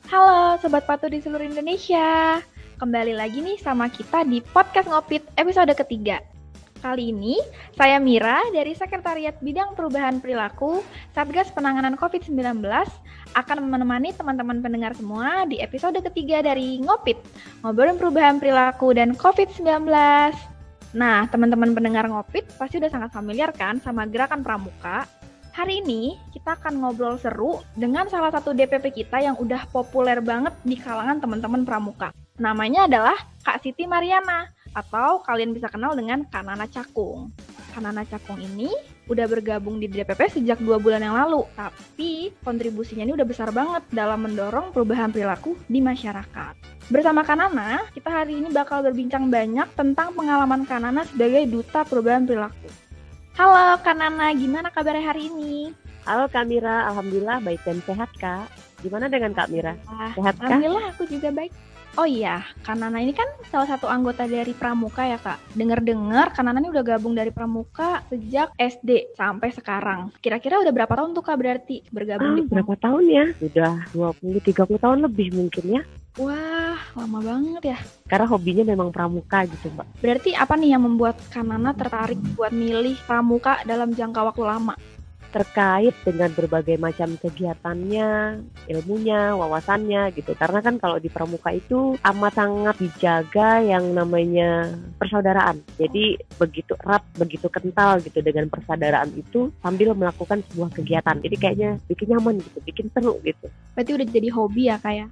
Halo Sobat Patuh di seluruh Indonesia. Kembali lagi nih sama kita di Podcast Ngopit episode ketiga. Kali ini saya Mira dari Sekretariat Bidang Perubahan Perilaku Satgas Penanganan COVID-19 akan menemani teman-teman pendengar semua di episode ketiga dari Ngopit, Ngobrolin Perubahan Perilaku dan COVID-19. Nah, teman-teman pendengar Ngopit pasti udah sangat familiar kan sama gerakan pramuka. Hari ini kita akan ngobrol seru dengan salah satu DPP kita yang udah populer banget di kalangan teman-teman pramuka. Namanya adalah Kak Siti Mariana, atau kalian bisa kenal dengan Kak Nana Cakung. Kak Nana Cakung ini udah bergabung di DPP sejak 2 bulan yang lalu, tapi kontribusinya ini udah besar banget dalam mendorong perubahan perilaku di masyarakat. Bersama Kak Nana, kita hari ini bakal berbincang banyak tentang pengalaman Kak Nana sebagai Duta Perubahan Perilaku. Halo Kak Nana, gimana kabarnya hari ini? Halo Kak Mira, Alhamdulillah baik dan sehat Kak. Gimana dengan Kak Mira? Sehat Kak? Alhamdulillah aku juga baik. Oh iya, Kak Nana ini kan salah satu anggota dari Pramuka ya Kak. Dengar-dengar Kak Nana ini udah gabung dari Pramuka sejak SD sampai sekarang. Kira-kira udah berapa tahun tuh Kak berarti bergabung di Pramuka? Berapa tahun ya? Sudah 20-30 tahun lebih mungkin ya. Wah, lama banget ya. Karena hobinya memang pramuka gitu Mbak. Berarti apa nih yang membuat Kak Nana tertarik buat milih Pramuka dalam jangka waktu lama? Terkait dengan berbagai macam kegiatannya, ilmunya, wawasannya gitu. Karena kan kalau di pramuka itu amat sangat dijaga yang namanya persaudaraan. Jadi begitu erat, begitu kental gitu dengan persaudaraan itu sambil melakukan sebuah kegiatan. Jadi kayaknya bikin nyaman gitu, bikin seru gitu. Berarti udah jadi hobi ya Kak ya?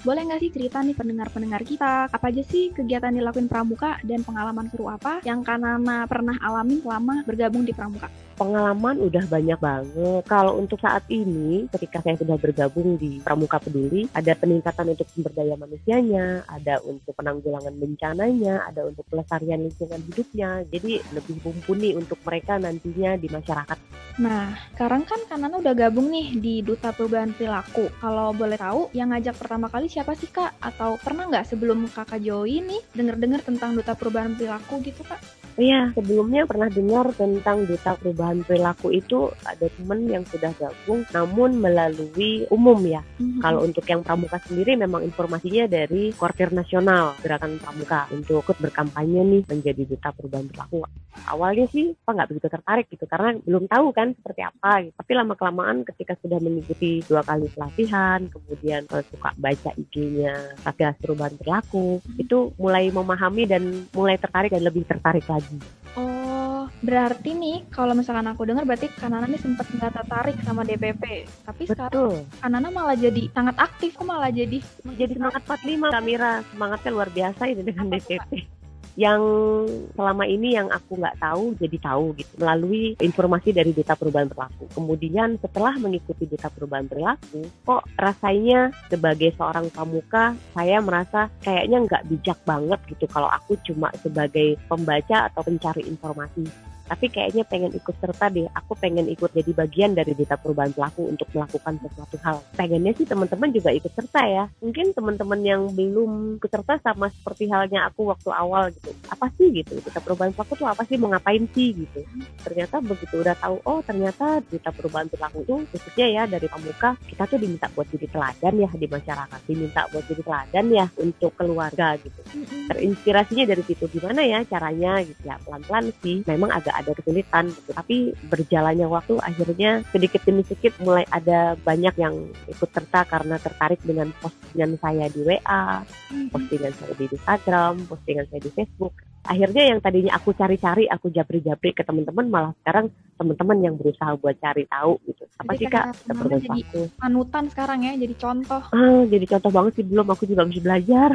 Boleh nggak sih cerita nih pendengar-pendengar kita, apa aja sih kegiatan dilakuin Pramuka dan pengalaman seru apa yang Kak Nana pernah alami selama bergabung di Pramuka? Pengalaman udah banyak banget. Kalau untuk saat ini, ketika saya sudah bergabung di Pramuka Peduli, ada peningkatan untuk sumber daya manusianya, ada untuk penanggulangan bencananya, ada untuk pelestarian lingkungan hidupnya. Jadi lebih mumpuni untuk mereka nantinya di masyarakat. Nah, sekarang kan Kak Nana udah gabung nih di Duta Perubahan Perilaku. Kalau boleh tahu, yang ngajak pertama kali siapa sih Kak? Atau pernah nggak sebelum Kakak join nih, denger-dengar tentang Duta Perubahan Perilaku gitu Kak? Iya, sebelumnya pernah dengar tentang Duta Perubahan Perilaku itu ada teman yang sudah gabung, namun melalui umum ya. Kalau untuk yang Pramuka sendiri memang informasinya dari Koordinator Nasional Gerakan Pramuka untuk ikut berkampanye nih menjadi Duta Perubahan Perilaku. Awalnya sih nggak begitu tertarik gitu, karena belum tahu kan seperti apa gitu. Tapi lama-kelamaan ketika sudah mengikuti 2 kali pelatihan, kemudian suka baca IG-nya Satgas Perubahan Perilaku, itu mulai memahami dan mulai tertarik dan lebih tertarik lagi. Oh, berarti nih kalau misalkan aku dengar berarti Kak Nana nih sempat nggak tertarik sama DPP. Tapi sekarang Kak Nana malah jadi sangat aktif, kok malah jadi semangat 45 Kak Mira, semangatnya luar biasa ini dengan DPP. Yang selama ini yang aku nggak tahu jadi tahu gitu melalui informasi dari Duta Perubahan Perilaku. Kemudian setelah mengikuti Duta Perubahan Perilaku, kok rasanya sebagai seorang pramuka saya merasa kayaknya nggak bijak banget gitu kalau aku cuma sebagai pembaca atau pencari informasi. Tapi kayaknya pengen ikut serta deh, aku pengen ikut jadi bagian dari Duta Perubahan Perilaku untuk melakukan sesuatu hal. Pengennya sih teman-teman juga ikut serta ya. Mungkin teman-teman yang belum ikut serta sama seperti halnya aku waktu awal gitu. Apa sih gitu, Duta Perubahan Perilaku tuh apa sih, mau ngapain sih gitu. Ternyata begitu udah tahu, oh ternyata Duta Perubahan Perilaku itu khususnya ya dari Pramuka, kita tuh diminta buat jadi teladan ya di masyarakat. Diminta buat jadi teladan ya untuk keluarga gitu. Terinspirasinya dari situ, gimana ya caranya gitu ya, pelan-pelan sih. Memang agak ada kesulitan gitu. Tapi berjalannya waktu akhirnya sedikit demi sedikit mulai ada banyak yang ikut serta karena tertarik dengan postingan saya di WA, postingan saya di Instagram, postingan saya di Facebook. Akhirnya yang tadinya aku cari-cari, aku japri-japri ke teman-teman, malah sekarang teman-teman yang berusaha buat cari tahu gitu. Apa sih Kak? Jadi panutan sekarang ya, jadi contoh. Jadi contoh banget sih, belum, aku juga masih belajar.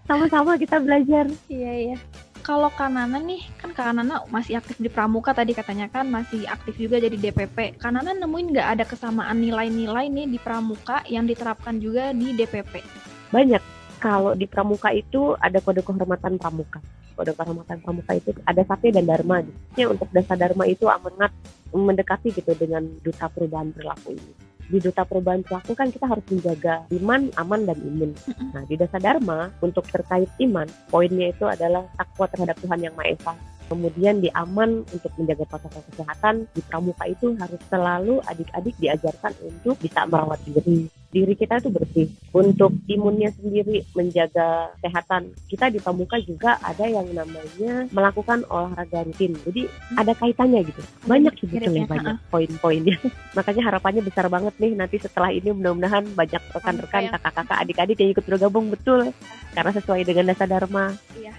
Sama-sama kita belajar. Iya. Kalau Kak Nana nih, kan Kak Nana masih aktif di Pramuka tadi katanya kan, masih aktif juga jadi DPP. Kak Nana nemuin nggak ada kesamaan nilai-nilai nih di Pramuka yang diterapkan juga di DPP? Banyak. Kalau di Pramuka itu ada kode kehormatan Pramuka. Kode kehormatan Pramuka itu ada Satya dan Dharma. Untuk Dasa Dharma itu amanat mendekati gitu dengan Duta Perubahan Perilaku ini. Di Duta Perubahan Perilaku kan kita harus menjaga iman, aman, dan imun. Nah, di Dasa Dharma untuk terkait iman, poinnya itu adalah takwa terhadap Tuhan Yang Maha Esa. Kemudian di aman untuk menjaga protokol kesehatan, di Pramuka itu harus selalu adik-adik diajarkan untuk bisa merawat diri, diri kita itu bersih. Untuk imunnya sendiri, menjaga kesehatan kita di Pramuka juga ada yang namanya melakukan olahraga rutin. Jadi ada kaitannya gitu. Banyak sebetulnya banyak poin-poinnya. Makanya harapannya besar banget nih nanti setelah ini mudah-mudahan banyak rekan-rekan, kakak-kakak, adik-adik yang ikut bergabung betul. Karena sesuai dengan dasar Dharma. Iya.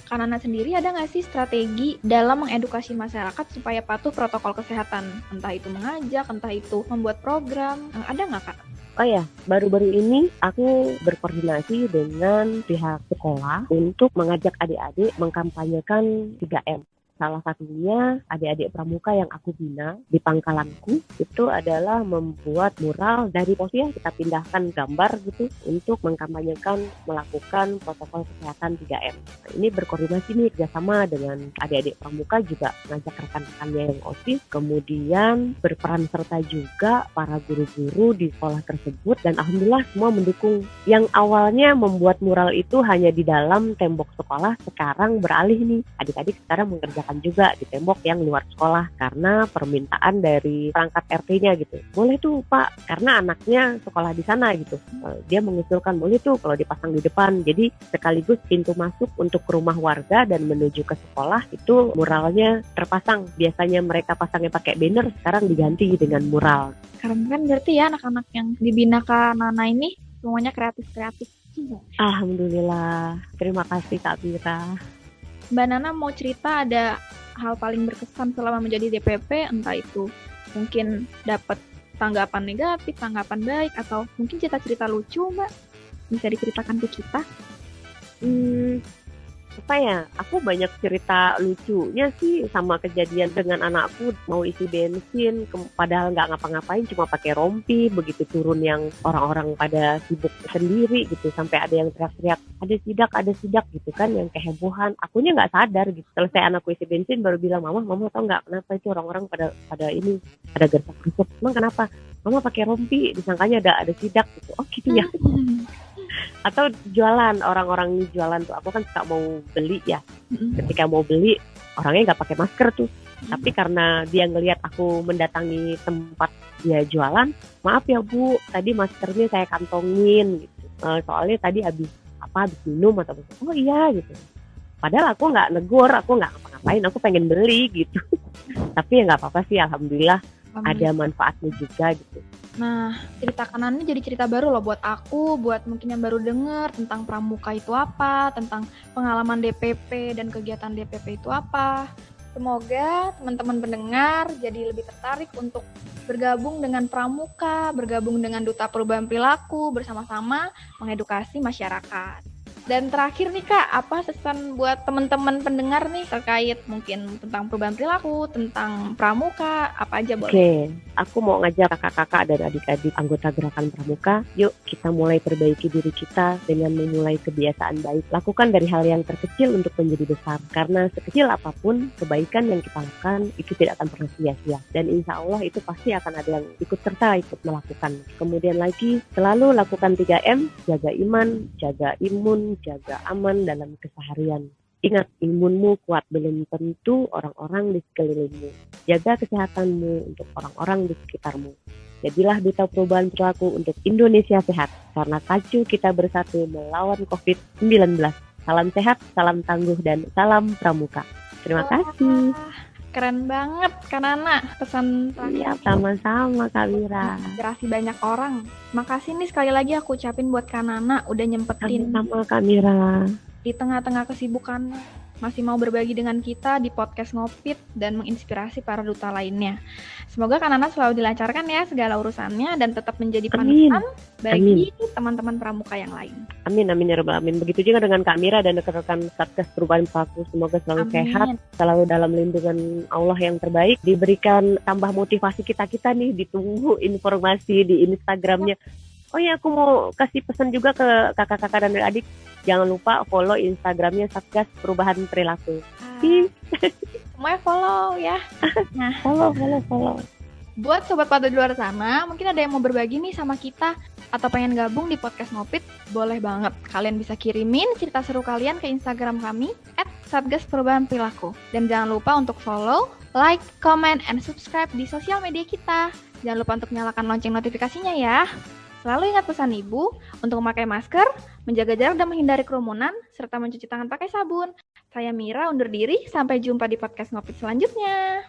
Kanana sendiri ada nggak sih strategi dalam mengedukasi masyarakat supaya patuh protokol kesehatan? Entah itu mengajak, entah itu membuat program. Ada nggak, Kak? Oh ya, baru-baru ini aku berkoordinasi dengan pihak sekolah untuk mengajak adik-adik mengkampanyekan 3M. Salah satunya adik-adik pramuka yang aku bina di pangkalanku itu adalah membuat mural dari posisi kita pindahkan gambar gitu untuk mengkampanyekan melakukan protokol kesehatan 3M. Nah, ini berkoordinasi nih kerjasama dengan adik-adik pramuka juga ngajak rekan-rekannya yang OSIS, kemudian berperan serta juga para guru-guru di sekolah tersebut dan alhamdulillah semua mendukung. Yang awalnya membuat mural itu hanya di dalam tembok sekolah, sekarang beralih nih adik-adik sekarang mengerjakan juga di tembok yang luar sekolah karena permintaan dari perangkat RT-nya gitu. Boleh tuh Pak, karena anaknya sekolah di sana gitu. Dia mengusulkan boleh tuh kalau dipasang di depan. Jadi sekaligus pintu masuk untuk ke rumah warga dan menuju ke sekolah itu muralnya terpasang. Biasanya mereka pasangnya pakai banner, sekarang diganti dengan mural. Keren kan berarti ya anak-anak yang dibina Kanana ini semuanya kreatif-kreatif. Alhamdulillah. Terima kasih Kak Mira. Mbak Nana mau cerita ada hal paling berkesan selama menjadi DPP, entah itu mungkin dapat tanggapan negatif, tanggapan baik, atau mungkin cerita-cerita lucu, Mbak? Bisa diceritakan ke kita? Apa ya, aku banyak cerita lucunya sih sama kejadian dengan anakku mau isi bensin, padahal nggak ngapa-ngapain, cuma pakai rompi, begitu turun yang orang-orang pada sibuk sendiri gitu, sampai ada yang teriak-teriak, ada sidak gitu kan, yang kehebohan. Akunya nggak sadar gitu, selesai anakku isi bensin baru bilang, mama tau nggak kenapa itu orang-orang pada ini, pada gertak-gertuk, emang kenapa? Mama pakai rompi, disangkanya ada sidak gitu. Oh gitu ya. Atau jualan, orang-orang jualan tuh aku kan suka mau beli ya. Ketika mau beli orangnya nggak pakai masker tuh, tapi karena dia ngelihat aku mendatangi tempat dia jualan, maaf ya Bu, tadi maskernya saya kantongin gitu. Soalnya tadi habis minum atau apa. Oh iya gitu. Padahal aku nggak negur, aku nggak ngapa-ngapain, aku pengen beli gitu. Tapi ya nggak apa-apa sih, alhamdulillah ada manfaatnya juga gitu. Nah, cerita Kanana jadi cerita baru loh buat aku, buat mungkin yang baru denger tentang pramuka itu apa, tentang pengalaman DPP dan kegiatan DPP itu apa. Semoga teman-teman pendengar jadi lebih tertarik untuk bergabung dengan pramuka, bergabung dengan Duta Perubahan Perilaku, bersama-sama mengedukasi masyarakat. Dan terakhir nih Kak, apa pesan buat teman-teman pendengar nih terkait mungkin tentang perubahan perilaku, tentang pramuka, apa aja boleh? Oke, aku mau ngajak kakak-kakak dan adik-adik anggota gerakan pramuka, yuk kita mulai perbaiki diri kita dengan memulai kebiasaan baik. Lakukan dari hal yang terkecil untuk menjadi besar, karena sekecil apapun kebaikan yang kita lakukan itu tidak akan pernah sia-sia. Dan insya Allah itu pasti akan ada yang ikut serta ikut melakukan. Kemudian lagi, selalu lakukan 3M, jaga iman, jaga imun, jaga aman dalam keseharian. Ingat, imunmu kuat belum tentu orang-orang di sekelilingmu. Jaga kesehatanmu untuk orang-orang di sekitarmu. Jadilah duta perubahan perilaku untuk Indonesia sehat, karena pacu kita bersatu melawan COVID-19. Salam sehat, salam tangguh, dan salam pramuka. Terima kasih. Keren banget Kanana pesan terakhir. Ya, sama-sama Kak Mira. Inspirasi banyak orang. Makasih nih sekali lagi aku ucapin buat Kanana udah nyempetin sama Kak Mira. Di tengah-tengah kesibukan masih mau berbagi dengan kita di podcast Ngopit dan menginspirasi para duta lainnya. Semoga Kanana selalu dilancarkan ya segala urusannya dan tetap menjadi panutan bagi teman-teman pramuka yang lain. Amin, amin ya rabbal alamin. Begitu juga dengan Kak Mira dan rekan-rekan Satgas Perubahan Perilaku. Semoga selalu sehat, selalu dalam lindungan Allah yang terbaik. Diberikan tambah motivasi kita nih, ditunggu informasi di Instagramnya. Oh ya, aku mau kasih pesan juga ke kakak-kakak dan adik. Jangan lupa follow Instagramnya Satgas Perubahan Perilaku. Semuanya follow ya. Nah, follow. Buat sobat pada di luar sana, mungkin ada yang mau berbagi nih sama kita atau pengen gabung di podcast Ngopit, boleh banget. Kalian bisa kirimin cerita seru kalian ke Instagram kami @satgasperubahanperilaku. Dan jangan lupa untuk follow, like, comment, and subscribe di sosial media kita. Jangan lupa untuk nyalakan lonceng notifikasinya ya. Selalu ingat pesan ibu untuk memakai masker, menjaga jarak dan menghindari kerumunan, serta mencuci tangan pakai sabun. Saya Mira undur diri, sampai jumpa di podcast Ngopit selanjutnya.